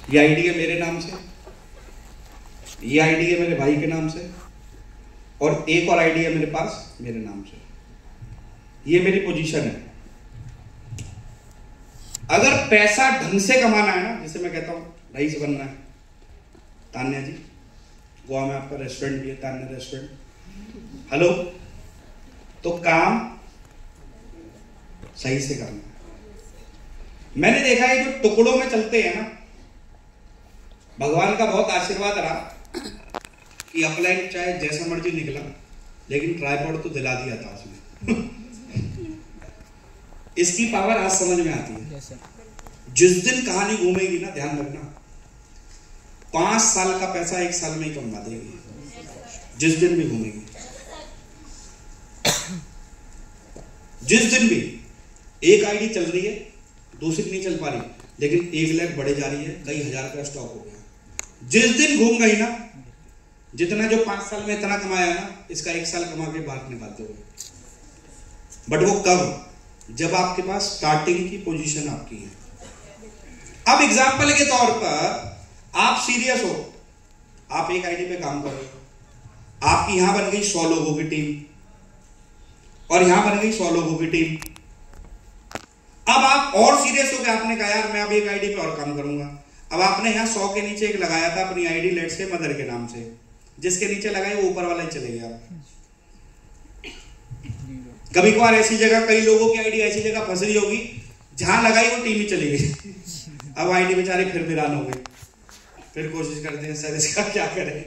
ये आईडी है मेरे नाम से, ये आईडी है मेरे भाई के नाम से, और एक और आईडी है मेरे पास मेरे नाम से। ये मेरी पोजीशन है। अगर पैसा ढंग से कमाना है ना, जैसे मैं कहता हूं रईस बनना है, तान्या जी गोवा में आपका रेस्टोरेंट भी है, तान्या रेस्टोरेंट, हेलो, तो काम सही से करना है। मैंने देखा है जो टुकड़ों में चलते हैं ना, भगवान का बहुत आशीर्वाद रहा कि अपलाइन चाहे जैसा मर्जी निकला, लेकिन ट्राइपॉड तो दिला दिया था उसने। इसकी पावर आज समझ में आती है। जिस दिन कहानी घूमेगी ना, ध्यान रखना, 5 साल का पैसा 1 साल में ही कमा देगी, जिस दिन भी घूमेगी। जिस दिन भी एक आईडी चल रही है, दूसरी नहीं चल पा रही, लेकिन 1 लाख बढ़े जा रही है, कई हजार का स्टॉक हो गया। जिस दिन घूम गई ना, जितना जो 5 साल में इतना कमाया ना, इसका 1 साल कमा के बाहर निकालते हुए। बट वो कब? जब आपके पास स्टार्टिंग की पोजीशन आपकी है। अब एग्जाम्पल के तौर पर आप सीरियस हो, आप एक आईडी पे काम कर रहे हो, आपकी यहां बन गई 100 लोगों की टीम, और यहां बन गई 100 लोगों की टीम। अब आप और सीरियस हो गए, आपने कहा यार मैं अब एक आईडी पे और काम करूंगा। अब आपने यहां 100 के नीचे एक लगाया था अपनी आईडी, लेट से मदर के नाम से, जिसके नीचे लगाए वो ऊपर वाला ही चले गया। कभी कभार ऐसी जगह, कई लोगों की आईडी ऐसी जगह फंस रही होगी जहां लगाई वो टीम ही चली गई। अब आईडी बेचारे फिर वीरान हो गए, फिर कोशिश करते हैं सर इसका क्या करें,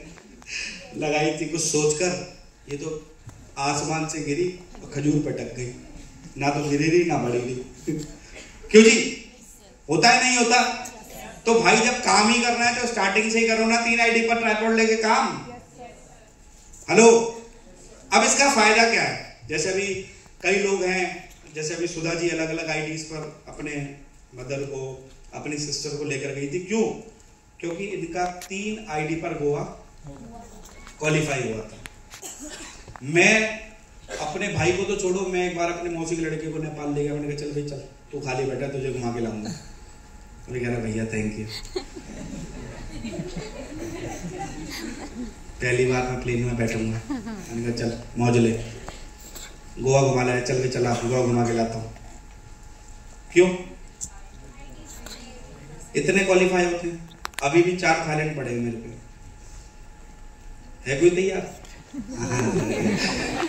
लगाई थी कुछ सोचकर, ये तो आसमान से गिरी और खजूर पटक गई, ना तो गिरी रही ना बढ़ी रही। क्यों जी? होता है नहीं होता? तो भाई जब काम ही करना है तो स्टार्टिंग से ही करो ना, 3 आईडी पर ट्राइपॉड लेके काम। हेलो, अब इसका फायदा क्या है? जैसे अभी कई लोग हैं, जैसे अभी सुधा जी अलग अलग आईडीज पर अपने मदर को, अपनी सिस्टर को लेकर गई थी। क्यों? क्योंकि इनका 3 आईडी पर गोवा क्वालिफाई हुआ था। मैं अपने भाई को तो छोड़ो, मैं एक बार अपने मौसी के लड़के को नेपाल ले गया। मैंने कहा चल भाई चल, तू खाली बैठा, तुझे घुमा के लाऊंगा। मैंने कह रहा भैया थैंक यू, पहली बार मैं प्लेन में बैठूंगा। मैंने कहा चल मौज ले, गोवा घुमा लाया, चल के चला गोवा घुमा के लाता हूँ। क्यों? इतने क्वालिफाई होते हैं। अभी भी 4 थाईलैंड पड़े मेरे पे, है कोई तैयार?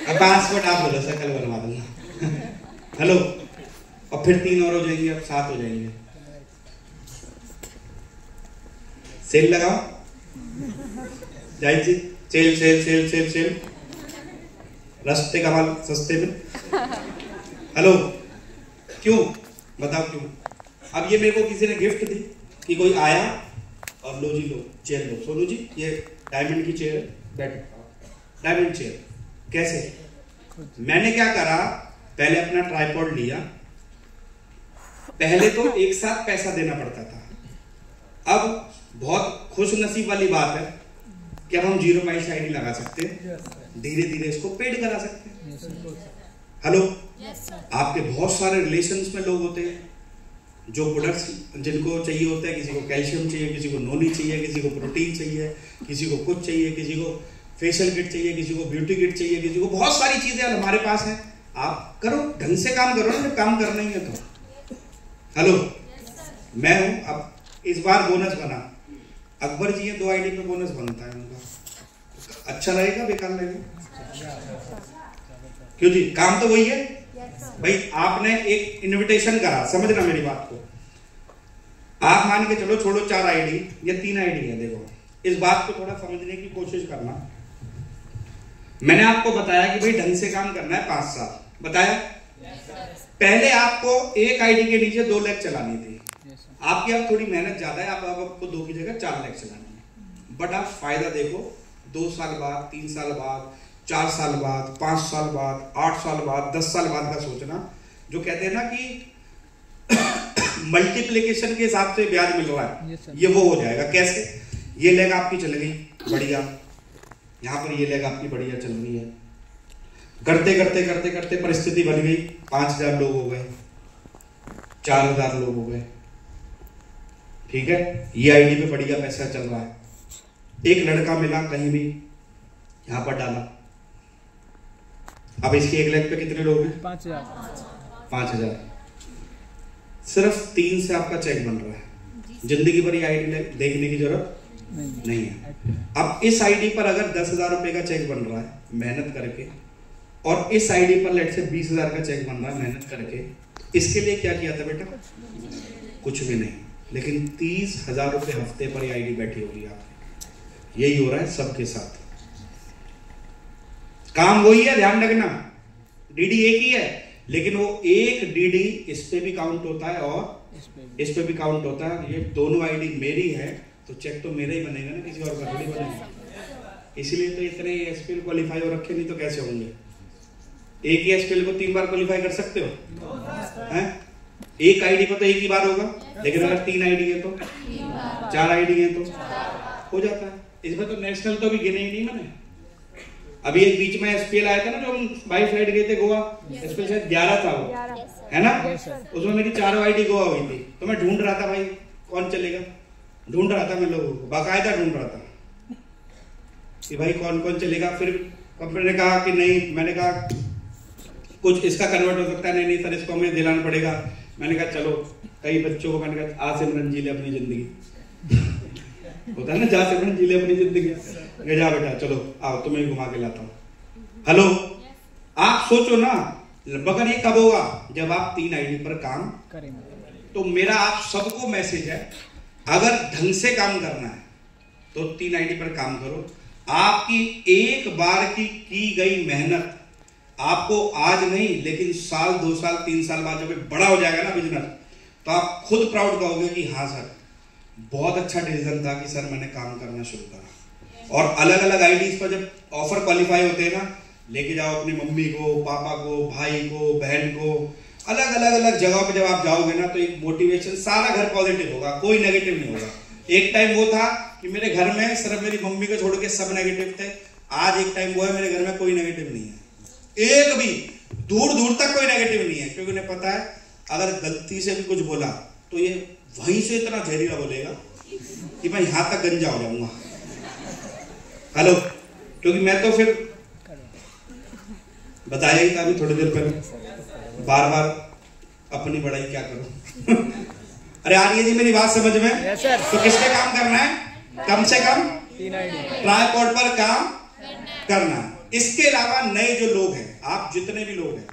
अब पासपोर्ट आप बोलो सर, कल बनवा दूंगा। हेलो, और फिर 3 और हो जाएंगे, अब 7 हो जाएंगे। सेल लगाओ जायजी, sale sale sale sale sale, रास्ते का माल सस्ते में। हेलो, क्यों? बताओ क्यों? अब ये मेरे को किसी ने गिफ्ट दी कि कोई आया और लो जी लो चेयर लो, सोनू जी ये डायमंड की चेयर है, बैठो, डायमंड चेयर। कैसे? मैंने क्या करा, पहले अपना ट्राइपॉड लिया। पहले तो एक साथ पैसा देना पड़ता था, अब बहुत खुश नसीब वाली बात है कि अब हम 0 माइल आईडी लगा सकते हैं, धीरे धीरे इसको पेड करा सकते हैं। हेलो, आपके बहुत सारे रिलेशंस में लोग होते हैं जो प्रोडक्ट्स जिनको चाहिए होता है, किसी को कैल्शियम चाहिए, किसी को नोनी चाहिए, किसी को प्रोटीन चाहिए, किसी को कुछ चाहिए, किसी को फेशियल किट चाहिए, किसी को ब्यूटी किट चाहिए, किसी को बहुत सारी चीजें हमारे पास हैं। आप करो, ढंग से काम करो ना, काम करना ही है तो। हेलो, मैं हूं। अब इस बार बोनस बना, अकबर जी है 2 आईडी पे बोनस बनता है उनका, अच्छा रहेगा बेकार लगेगा? क्यों जी? काम तो वही है भाई। आपने एक इनविटेशन करा, समझना मेरी बात को। आप मान के चलो, छोड़ो 4 आईडी या 3 आईडी है, देखो इस बात को थोड़ा समझने की कोशिश करना। मैंने आपको बताया कि भाई ढंग से काम करना है 5 साल, बताया? पहले आपको एक आईडी के नीचे 2 लाख चलानी थी। आपकी अब थोड़ी मेहनत ज्यादा है, आप आपको 2 की जगह 4 लाख चलानी है। बट आप फायदा देखो, 2 साल बाद, 3 साल बाद, 4 साल बाद, 5 साल बाद, 8 साल बाद, 10 साल बाद का सोचना। जो कहते हैं ना कि मल्टीप्लिकेशन के हिसाब से ब्याज मिल रहा है, ये वो हो जाएगा। कैसे? ये लेग आपकी चल गई बढ़िया, यहां पर ये लेग आपकी बढ़िया चल रही है, करते करते करते करते परिस्थिति बन गई, 5000 लोग हो गए, 4000 लोग हो गए, ठीक है, ये आईडी पे बढ़िया पैसा चल रहा है। एक लड़का मिला कहीं भी, यहां पर डाला, अब इसके 1 लाख पे कितने लोग हैं? 5,000। सिर्फ 3 से आपका चेक बन रहा है। जिंदगी भर ये आईडी देखने की जरूरत नहीं है। अब इस आईडी पर अगर 10,000 रुपए का चेक बन रहा है मेहनत करके, और इस आईडी पर लेट से 20,000 का चेक बन रहा है मेहनत करके, इसके लिए क्या किया था बेटा? कुछ भी नहीं, लेकिन 30,000 रुपए हफ्ते पर ये आईडी बैठी होगी आपकी। यही हो रहा है सबके साथ। काम वही है, ध्यान रखना, डीडी एक ही है, लेकिन वो एक डीडी इस पे भी काउंट होता है और इस पे भी काउंट होता है। ये दोनों आईडी मेरी है तो चेक तो मेरा ही बनेगा ना, किसी और का थोड़ी बनेगा। इसीलिए तो इतने एसपीएल क्वालिफाई हो रखे, नहीं तो कैसे होंगे? एक ही एसपीएल को 3 बार क्वालिफाई कर सकते हो हैं? एक आईडी पर तो एक ही बार होगा, लेकिन अगर 3 आईडी है तो 4 आईडी है तो हो जाता है। इसमें तो नेशनल तो भी गिने ही नहीं मैंने। अभी एक बीच में एसपीएल आया था ना, जो हम बाई फ्लाइट गए थे गोवा, एसपीएल शायद 11 था वो, है ना? उसमें मेरी 4 आईडी गोवा हुई थी, तो मैं ढूंढ रहा था भाई कौन चलेगा, ढूंढ रहा था मैं लोगों को, बाकायदा ढूंढ रहा था कि भाई कौन कौन चलेगा। फिर कंपनी ने कहा कि नहीं, मैंने कहा कुछ इसका कन्वर्ट हो सकता है, नहीं सर इसको हमें दिलाना पड़ेगा। मैंने कहा चलो, कई बच्चों को मैंने कहा आज सिमरन जी ले अपनी जिंदगी होता है ना, जा सिमरन जी ले अपनी जिंदगी, जा बेटा चलो आओ तुम्हें घुमा के लाता हूँ। हेलो, आप सोचो ना, मगर ये कब होगा? जब आप 3 आईडी पर काम करेंगे। तो मेरा आप सबको मैसेज है, अगर ढंग से काम करना है तो 3 आईडी पर काम करो। आपकी एक बार की गई मेहनत आपको आज नहीं, लेकिन साल 2 साल 3 साल बाद जब बड़ा हो जाएगा ना बिजनेस, तो आप खुद प्राउड कहोगे कि हाँ सर बहुत अच्छा डिसीजन था कि सर मैंने काम करना शुरू करा। और अलग अलग आईडीज पर जब ऑफर क्वालिफाई होते हैं ना, लेके जाओ अपनी मम्मी को, पापा को, भाई को, बहन को, अलग अलग जगहों पे जब आप जाओगे ना, तो एक मोटिवेशन, सारा घर पॉजिटिव होगा, कोई नेगेटिव नहीं होगा। एक टाइम वो था कि मेरे घर में सिर्फ मेरी मम्मी को छोड़ के सब नेगेटिव थे, आज एक टाइम वो है मेरे घर में कोई नेगेटिव नहीं है, एक भी दूर दूर तक कोई नेगेटिव नहीं है। क्योंकि उन्हें पता है अगर गलती से भी कुछ बोला तो ये वहीं से इतना जहरीला बोलेगा कि मैं यहां तक गंजा हो जाऊंगा। हेलो, क्योंकि मैं तो फिर बताया ही था अभी थोड़ी देर पहले, बार बार अपनी बड़ाई क्या करूं अरे आ रही है जी मेरी बात समझ में? तो किस पे काम करना है? कम से कम ट्राइपॉड पर काम करना है। इसके अलावा नए जो लोग हैं, आप जितने भी लोग हैं,